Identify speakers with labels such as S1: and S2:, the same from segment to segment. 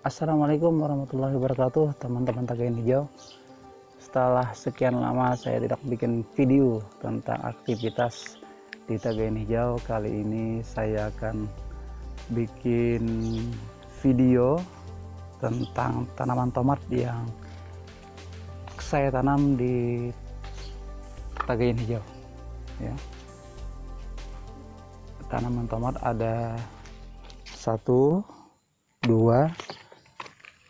S1: Assalamualaikum warahmatullahi wabarakatuh, teman-teman Tagayan Hijau. Setelah sekian lama saya tidak bikin video tentang aktivitas di Tagayan Hijau, kali ini saya akan bikin video tentang tanaman tomat yang saya tanam di Tagayan Hijau. Ya. Tanaman tomat ada 1, 2,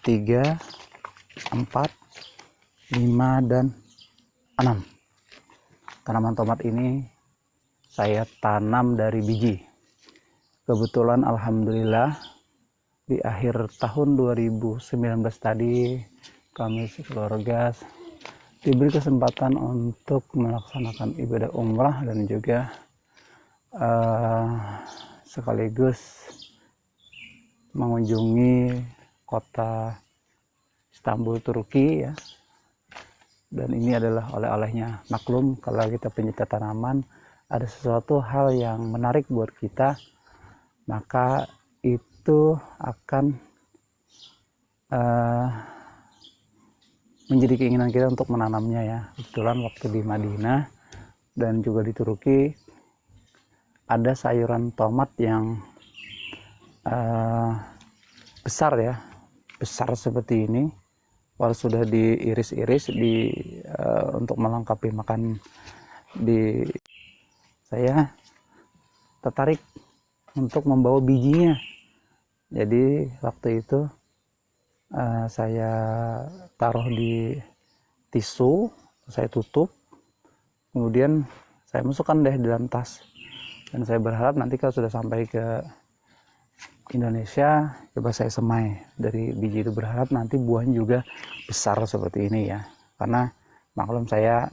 S1: 3, 4, 5, dan 6. Tanaman tomat ini saya tanam dari biji. Kebetulan alhamdulillah di akhir tahun 2019 tadi kami sekeluarga diberi kesempatan untuk melaksanakan ibadah umrah dan juga sekaligus mengunjungi kota Istanbul, Turki ya. Dan ini adalah oleh-olehnya. Maklum kalau kita pencinta tanaman, ada sesuatu hal yang menarik buat kita, maka itu akan menjadi keinginan kita untuk menanamnya ya. Kebetulan waktu di Madinah dan juga di Turki ada sayuran tomat yang besar ya, besar seperti ini. Walau sudah diiris-iris untuk melengkapi makan, saya tertarik untuk membawa bijinya. Jadi waktu itu saya taruh di tisu, saya tutup, kemudian saya masukkan deh di dalam tas, dan saya berharap nanti kalau sudah sampai ke Indonesia coba saya semai dari biji itu, berharap nanti buahnya juga besar seperti ini ya, karena maklum saya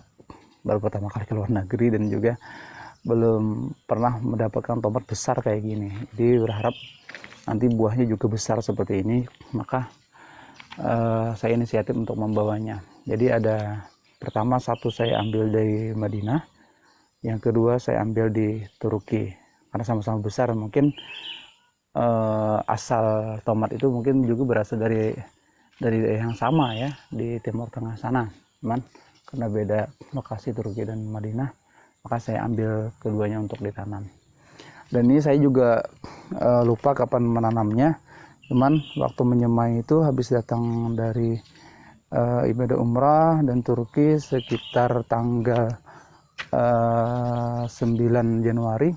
S1: baru pertama kali ke luar negeri dan juga belum pernah mendapatkan tomat besar kayak gini, jadi berharap nanti buahnya juga besar seperti ini. Maka saya inisiatif untuk membawanya. Jadi ada pertama satu saya ambil dari Madinah, yang kedua saya ambil di Turki karena sama-sama besar. Mungkin asal tomat itu mungkin juga berasal dari daerah yang sama ya, di Timur Tengah sana, cuman karena beda lokasi Turki dan Madinah, maka saya ambil keduanya untuk ditanam. Dan ini saya juga lupa kapan menanamnya, cuman waktu menyemai itu habis datang dari ibadah umrah dan Turki sekitar tanggal 9 Januari.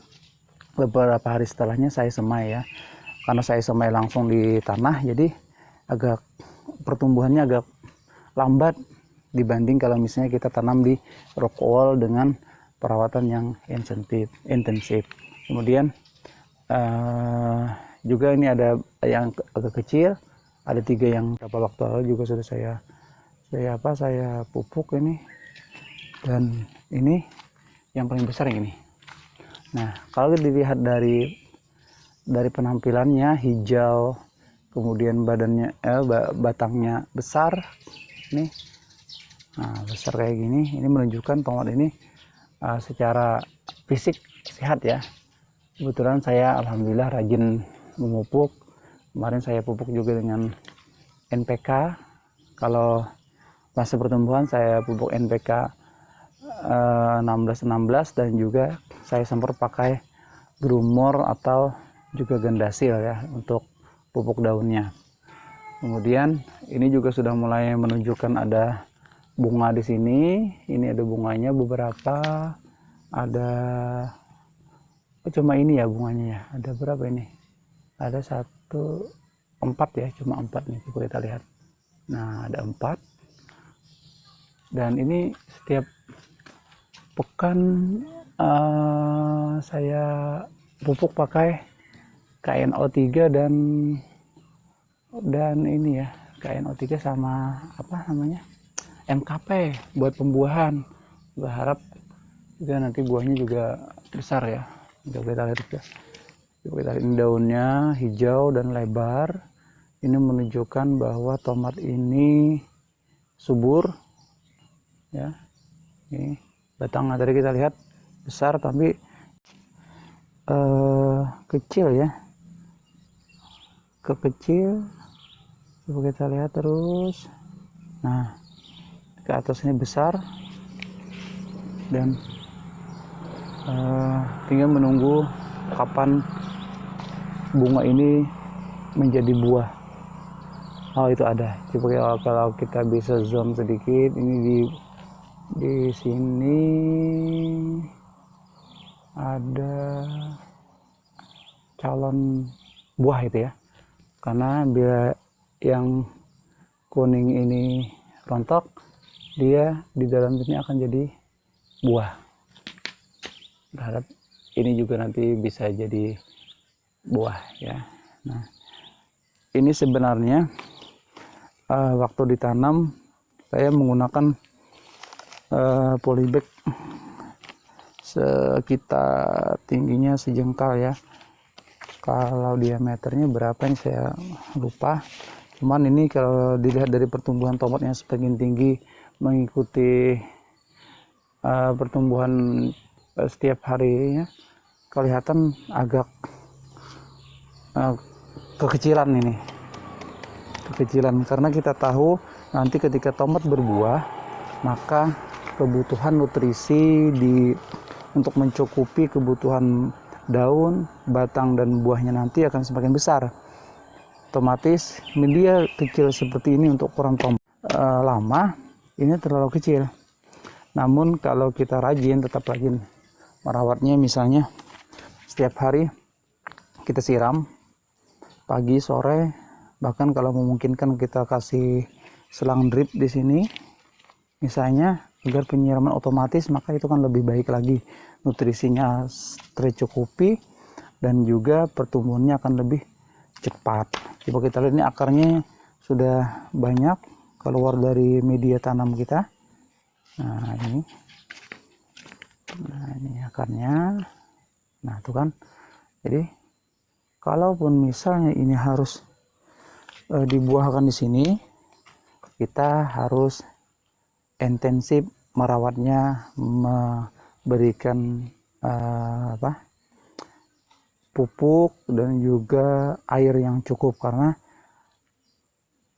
S1: Beberapa hari setelahnya saya semai ya, karena saya semai langsung di tanah, jadi agak pertumbuhannya agak lambat dibanding kalau misalnya kita tanam di rock wall dengan perawatan yang intensif. Kemudian juga ini ada yang agak kecil, ada 3 yang beberapa waktu lalu juga sudah saya pupuk ini, dan ini yang paling besar yang ini. Nah, kalau dilihat dari penampilannya hijau, kemudian badannya batangnya besar nih, nah besar kayak gini, ini menunjukkan tomat ini secara fisik sehat ya. Kebetulan saya alhamdulillah rajin memupuk. Kemarin saya pupuk juga dengan NPK. Kalau masa pertumbuhan saya pupuk NPK 16-16, dan juga saya semprot pakai Grumor atau juga Gandasil ya untuk pupuk daunnya. Kemudian ini juga sudah mulai menunjukkan ada bunga di sini. Ini ada bunganya beberapa, ada cuma ini ya bunganya ya. Ada berapa ini? Ada 4 ya, cuma 4 nih, coba kita lihat. Nah, ada 4. Dan ini setiap pekan saya pupuk pakai KNO3 dan ini ya, KNO3 sama apa namanya, MKP buat pembuahan. Berharap juga nanti buahnya juga besar ya. Coba kita lihat ya. Coba kita lihat, ini daunnya hijau dan lebar. Ini menunjukkan bahwa tomat ini subur ya. Ini batangnya tadi kita lihat besar, tapi kecil ya, kekecil Coba kita lihat terus. Nah, ke atas ini besar, dan tinggal menunggu kapan bunga ini menjadi buah. Oh, itu ada. Coba kalau kita bisa zoom sedikit, ini di sini ada calon buah itu ya. Karena bila yang kuning ini rontok, dia di dalam ini akan jadi buah. Berharap ini juga nanti bisa jadi buah ya. Nah, ini sebenarnya waktu ditanam saya menggunakan polybag sekitar tingginya sejengkal ya. Kalau diameternya berapa ini saya lupa. Cuman ini kalau dilihat dari pertumbuhan tomat yang semakin tinggi mengikuti pertumbuhan setiap harinya, kelihatan agak kekecilan ini. Kekecilan karena kita tahu nanti ketika tomat berbuah, maka kebutuhan nutrisi untuk mencukupi kebutuhan daun, batang, dan buahnya nanti akan semakin besar. Otomatis media kecil seperti ini untuk ukuran tomat lama ini terlalu kecil. Namun kalau kita tetap rajin merawatnya, misalnya setiap hari kita siram pagi, sore, bahkan kalau memungkinkan kita kasih selang drip di sini misalnya, agar penyiraman otomatis, maka itu kan lebih baik lagi, nutrisinya tercukupi dan juga pertumbuhannya akan lebih cepat. Coba kita lihat, ini akarnya sudah banyak keluar dari media tanam kita. Nah ini akarnya. Nah itu kan, jadi kalaupun misalnya ini harus dibuahkan di sini, kita harus intensif merawatnya, memberikan pupuk dan juga air yang cukup, karena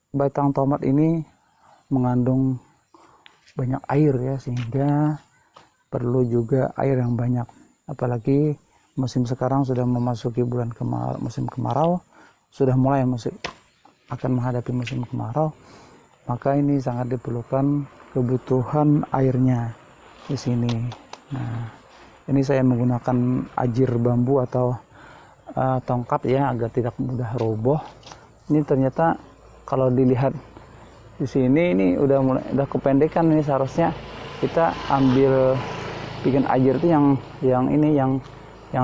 S1: batang tomat ini mengandung banyak air ya, sehingga perlu juga air yang banyak. Apalagi musim sekarang sudah memasuki bulan musim kemarau, sudah mulai akan menghadapi musim kemarau, maka ini sangat diperlukan kebutuhan airnya di sini. Nah, ini saya menggunakan ajir bambu atau tongkat ya, agar tidak mudah roboh. Ini ternyata kalau dilihat di sini ini udah kependekan. Ini seharusnya kita ambil bikin ajir itu yang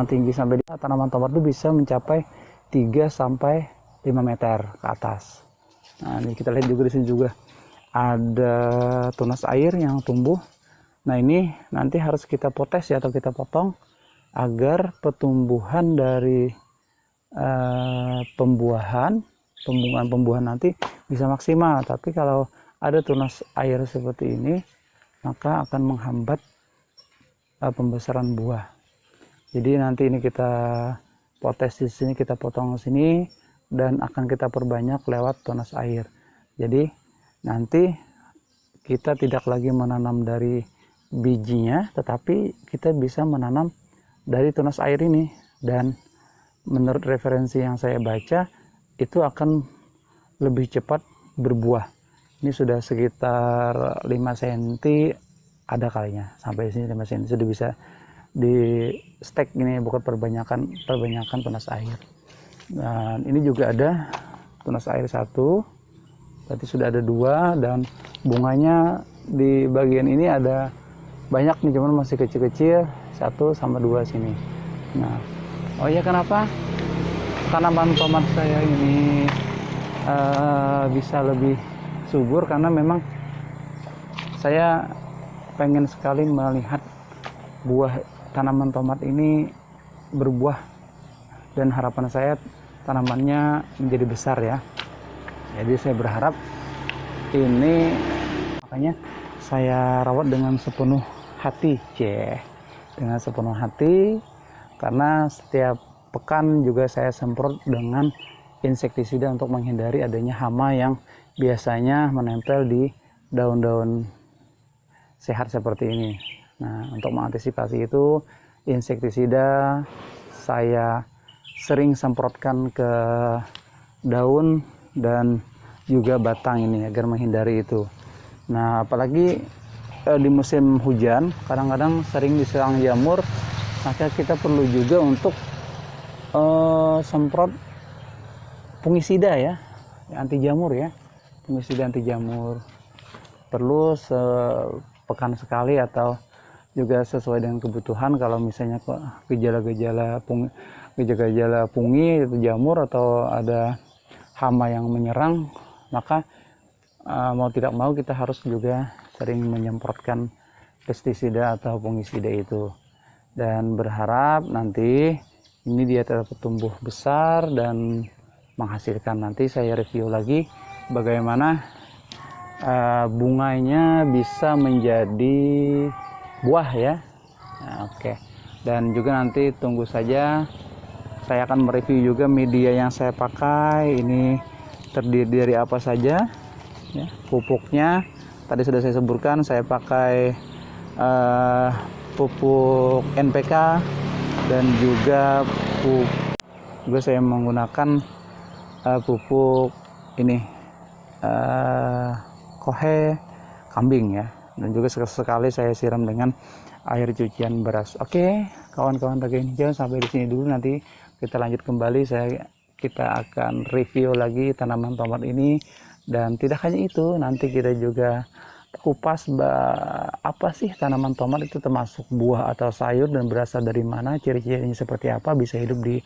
S1: tinggi, sampai tanaman tomat itu bisa mencapai 3 sampai 5 meter ke atas. Nah, ini kita lihat juga di sini juga ada tunas air yang tumbuh. Nah, ini nanti harus kita potes ya, atau kita potong agar pertumbuhan dari pembuahan nanti bisa maksimal. Tapi kalau ada tunas air seperti ini, maka akan menghambat pembesaran buah. Jadi nanti ini kita potes di sini, kita potong di sini, dan akan kita perbanyak lewat tunas air. Jadi nanti kita tidak lagi menanam dari bijinya, tetapi kita bisa menanam dari tunas air ini. Dan menurut referensi yang saya baca, itu akan lebih cepat berbuah. Ini sudah sekitar 5 cm ada kalinya, sampai sini 5 cm sudah bisa di stek ini, bukan perbanyakan tunas air. Dan ini juga ada tunas air 1, berarti sudah ada 2, dan bunganya di bagian ini ada banyak nih, cuman masih kecil-kecil, 1 sama 2 sini. Nah, oh iya, kenapa tanaman tomat saya ini bisa lebih subur? Karena memang saya pengen sekali melihat buah tanaman tomat ini berbuah, dan harapan saya tanamannya menjadi besar ya. Jadi saya berharap ini, makanya saya rawat dengan sepenuh hati, dengan sepenuh hati, karena setiap pekan juga saya semprot dengan insektisida untuk menghindari adanya hama yang biasanya menempel di daun-daun sehat seperti ini. Nah, untuk mengantisipasi itu, insektisida saya sering semprotkan ke daun dan juga batang ini agar menghindari itu. Nah, apalagi di musim hujan kadang-kadang sering diserang jamur, maka kita perlu juga untuk semprot fungisida ya, anti jamur ya, fungisida anti jamur. Perlu sepekan sekali atau juga sesuai dengan kebutuhan. Kalau misalnya gejala-gejala fungi itu jamur atau ada hama yang menyerang, maka mau tidak mau kita harus juga sering menyemprotkan pestisida atau fungisida itu, dan berharap nanti ini dia tetap tumbuh besar dan menghasilkan. Nanti saya review lagi bagaimana bunganya bisa menjadi buah ya. Nah, oke. Dan juga nanti tunggu saja, saya akan mereview juga media yang saya pakai ini terdiri dari apa saja ya. Pupuknya tadi sudah saya sebutkan, saya pakai pupuk NPK dan juga saya menggunakan pupuk ini kohe kambing ya, dan juga sekali saya siram dengan air cucian beras. Oke, kawan-kawan Raga Hijau, sampai di sini dulu. Nanti kita lanjut kembali, kita akan review lagi tanaman tomat ini. Dan tidak hanya itu, nanti kita juga kupas apa sih tanaman tomat itu, termasuk buah atau sayur, dan berasal dari mana, ciri-cirinya seperti apa, bisa hidup di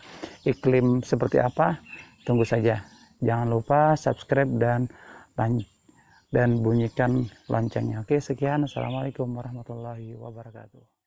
S1: iklim seperti apa. Tunggu saja. Jangan lupa subscribe dan bunyikan loncengnya. Oke, sekian. Assalamualaikum warahmatullahi wabarakatuh.